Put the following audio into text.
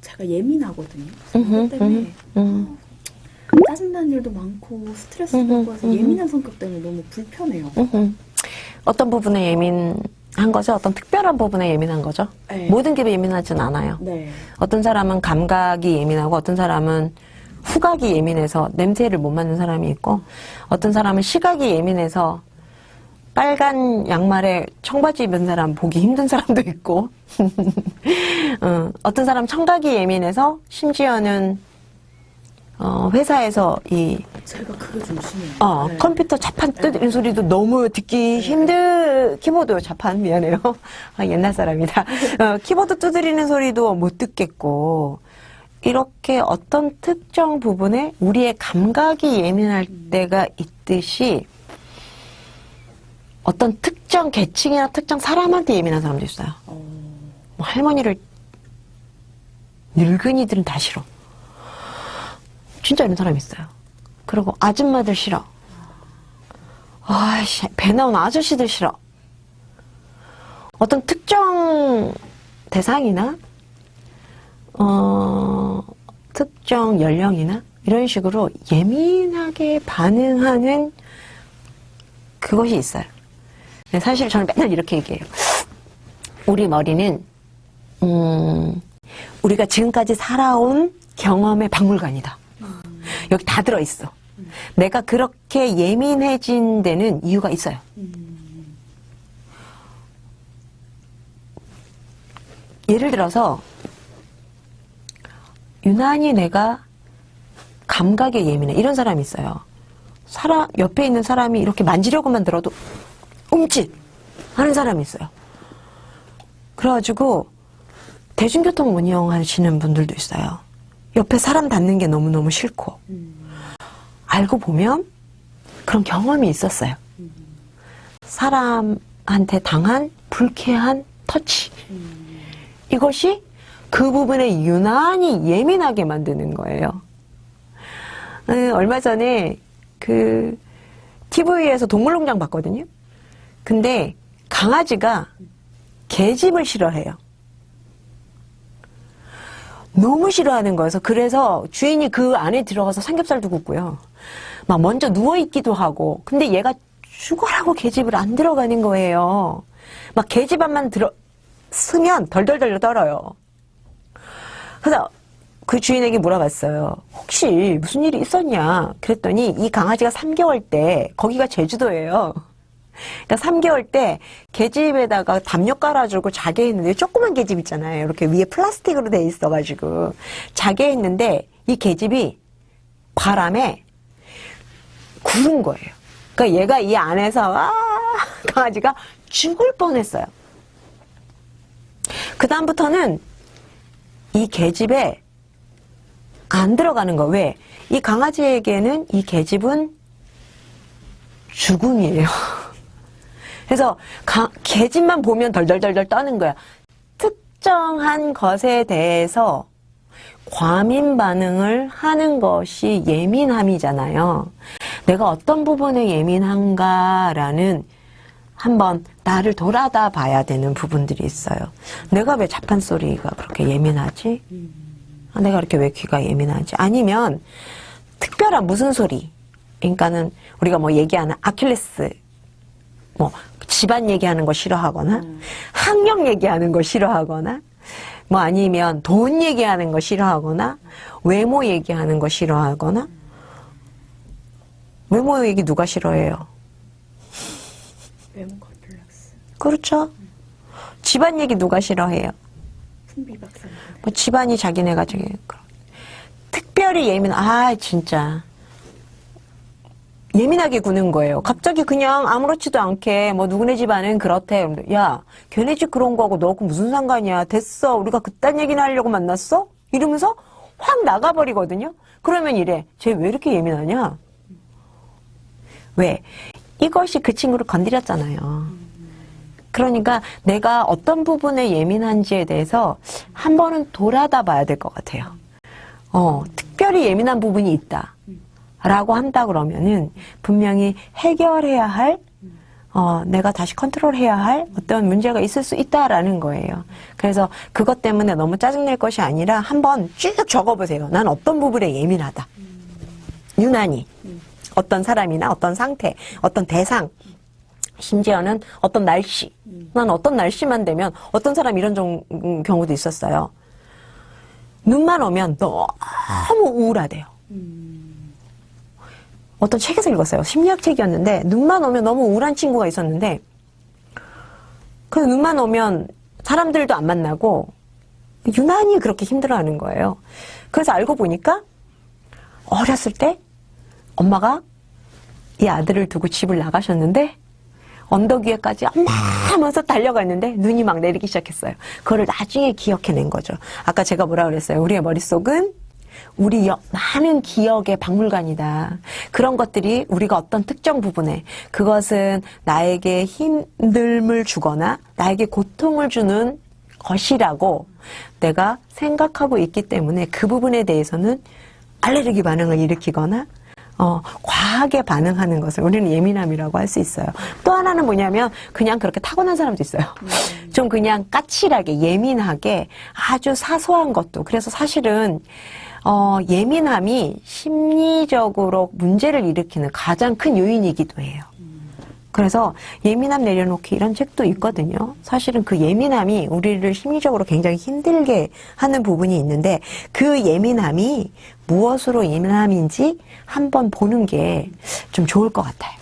제가 예민하거든요. 그것 때문에 짜증나는 일도 많고 스트레스 받고 해서 예민한 성격 때문에 너무 불편해요. 어떤 부분에 예민한 거죠? 어떤 특별한 부분에 예민한 거죠? 네. 모든 게 예민하진 않아요. 네. 어떤 사람은 감각이 예민하고 어떤 사람은 후각이 예민해서 냄새를 못 맡는 사람이 있고 어떤 사람은 시각이 예민해서 빨간 양말에 청바지 입은 사람 보기 힘든 사람도 있고 어떤 사람 청각이 예민해서 심지어는 회사에서 제가 그게 좀 심해요. 네. 컴퓨터 자판 뜯는 소리도 너무 듣기 키보드 자판 미안해요. 옛날 사람이다. 키보드 두드리는 소리도 못 듣겠고 이렇게 어떤 특정 부분에 우리의 감각이 예민할 때가 있듯이 어떤 특정 계층이나 특정 사람한테 예민한 사람도 있어요. 뭐 할머니를 늙은이들은 다 싫어. 진짜 이런 사람이 있어요. 그리고 아줌마들 싫어. 아이씨, 배 나온 아저씨들 싫어. 어떤 특정 대상이나 특정 연령이나 이런 식으로 예민하게 반응하는 그것이 있어요. 사실 저는 맨날 이렇게 얘기해요. 우리 머리는 우리가 지금까지 살아온 경험의 박물관이다. 여기 다 들어있어. 내가 그렇게 예민해진 데는 이유가 있어요. 예를 들어서 유난히 내가 감각에 예민해. 이런 사람이 있어요. 옆에 있는 사람이 이렇게 만지려고만 들어도 움찔 하는 사람이 있어요. 그래가지고 대중교통 운영하시는 분들도 있어요. 옆에 사람 닿는 게 너무너무 싫고 알고 보면 그런 경험이 있었어요. 사람한테 당한 불쾌한 터치. 이것이 그 부분에 유난히 예민하게 만드는 거예요. 얼마 전에 TV에서 동물농장 봤거든요. 근데 강아지가 개집을 싫어해요. 너무 싫어하는 거여서 그래서 주인이 그 안에 들어가서 삼겹살도 굽고요. 막 먼저 누워있기도 하고. 근데 얘가 죽어라고 개집을 안 들어가는 거예요. 막 개집 안만 쓰면 덜덜덜 떨어요. 그래서 그 주인에게 물어봤어요. 혹시 무슨 일이 있었냐? 그랬더니 이 강아지가 3개월 때, 거기가 제주도예요. 그러니까 3개월 때 계집에다가 담요 깔아주고 자게 했는데, 조그만 계집 있잖아요. 이렇게 위에 플라스틱으로 돼 있어가지고 자게 했는데 이 계집이 바람에 구른 거예요. 그러니까 얘가 이 안에서 강아지가 죽을 뻔했어요. 그 다음부터는 이 계집에 안 들어가는 거. 왜? 이 강아지에게는 이 계집은 죽음이에요. 그래서 계집만 보면 덜덜덜덜 떠는 거야. 특정한 것에 대해서 과민 반응을 하는 것이 예민함이잖아요. 내가 어떤 부분에 예민한가라는 한번 나를 돌아다 봐야 되는 부분들이 있어요. 내가 왜 자판 소리가 그렇게 예민하지? 내가 이렇게 왜 귀가 예민하지? 아니면 특별한 무슨 소리? 그러니까는 우리가 뭐 얘기하는 아킬레스, 뭐 집안 얘기하는 거 싫어하거나 학력 얘기하는 거 싫어하거나 뭐 아니면 돈 얘기하는 거 싫어하거나 외모 얘기하는 거 싫어하거나. 외모 얘기 누가 싫어해요? 외모 컴플렉스. 그렇죠. 집안 얘기 누가 싫어해요? 풍비 박사. 뭐 집안이 자기네가 저기 특별히 진짜 예민하게 구는 거예요. 갑자기 그냥 아무렇지도 않게 뭐 누구네 집안은 그렇대. 야, 걔네 집 그런 거하고 너하고 무슨 상관이야. 됐어. 우리가 그딴 얘기나 하려고 만났어? 이러면서 확 나가버리거든요. 그러면 이래. 쟤 왜 이렇게 예민하냐? 왜? 이것이 그 친구를 건드렸잖아요. 그러니까 내가 어떤 부분에 예민한지에 대해서 한 번은 돌아다 봐야 될 것 같아요. 특별히 예민한 부분이 있다. 라고 한다 그러면은 분명히 해결해야 할 내가 다시 컨트롤해야 할 어떤 문제가 있을 수 있다라는 거예요. 그래서 그것 때문에 너무 짜증낼 것이 아니라 한번 쭉 적어보세요. 난 어떤 부분에 예민하다. 유난히 어떤 사람이나 어떤 상태, 어떤 대상, 심지어는 어떤 날씨. 난 어떤 날씨만 되면 어떤 사람 이런 경우도 있었어요. 눈만 오면 너무 우울하대요. 어떤 책에서 읽었어요. 심리학 책이었는데 눈만 오면 너무 우울한 친구가 있었는데 그 눈만 오면 사람들도 안 만나고 유난히 그렇게 힘들어하는 거예요. 그래서 알고 보니까 어렸을 때 엄마가 이 아들을 두고 집을 나가셨는데 언덕 위에까지 엄마 하면서 달려갔는데 눈이 막 내리기 시작했어요. 그거를 나중에 기억해낸 거죠. 아까 제가 뭐라 그랬어요. 우리의 머릿속은 우리 많은 기억의 박물관이다. 그런 것들이 우리가 어떤 특정 부분에 그것은 나에게 힘듦을 주거나 나에게 고통을 주는 것이라고 내가 생각하고 있기 때문에 그 부분에 대해서는 알레르기 반응을 일으키거나 과하게 반응하는 것을 우리는 예민함이라고 할 수 있어요. 또 하나는 뭐냐면 그냥 그렇게 타고난 사람도 있어요. 좀 그냥 까칠하게 예민하게 아주 사소한 것도. 그래서 사실은 예민함이 심리적으로 문제를 일으키는 가장 큰 요인이기도 해요. 그래서 예민함 내려놓기 이런 책도 있거든요. 사실은 그 예민함이 우리를 심리적으로 굉장히 힘들게 하는 부분이 있는데 그 예민함이 무엇으로 예민함인지 한번 보는 게 좀 좋을 것 같아요.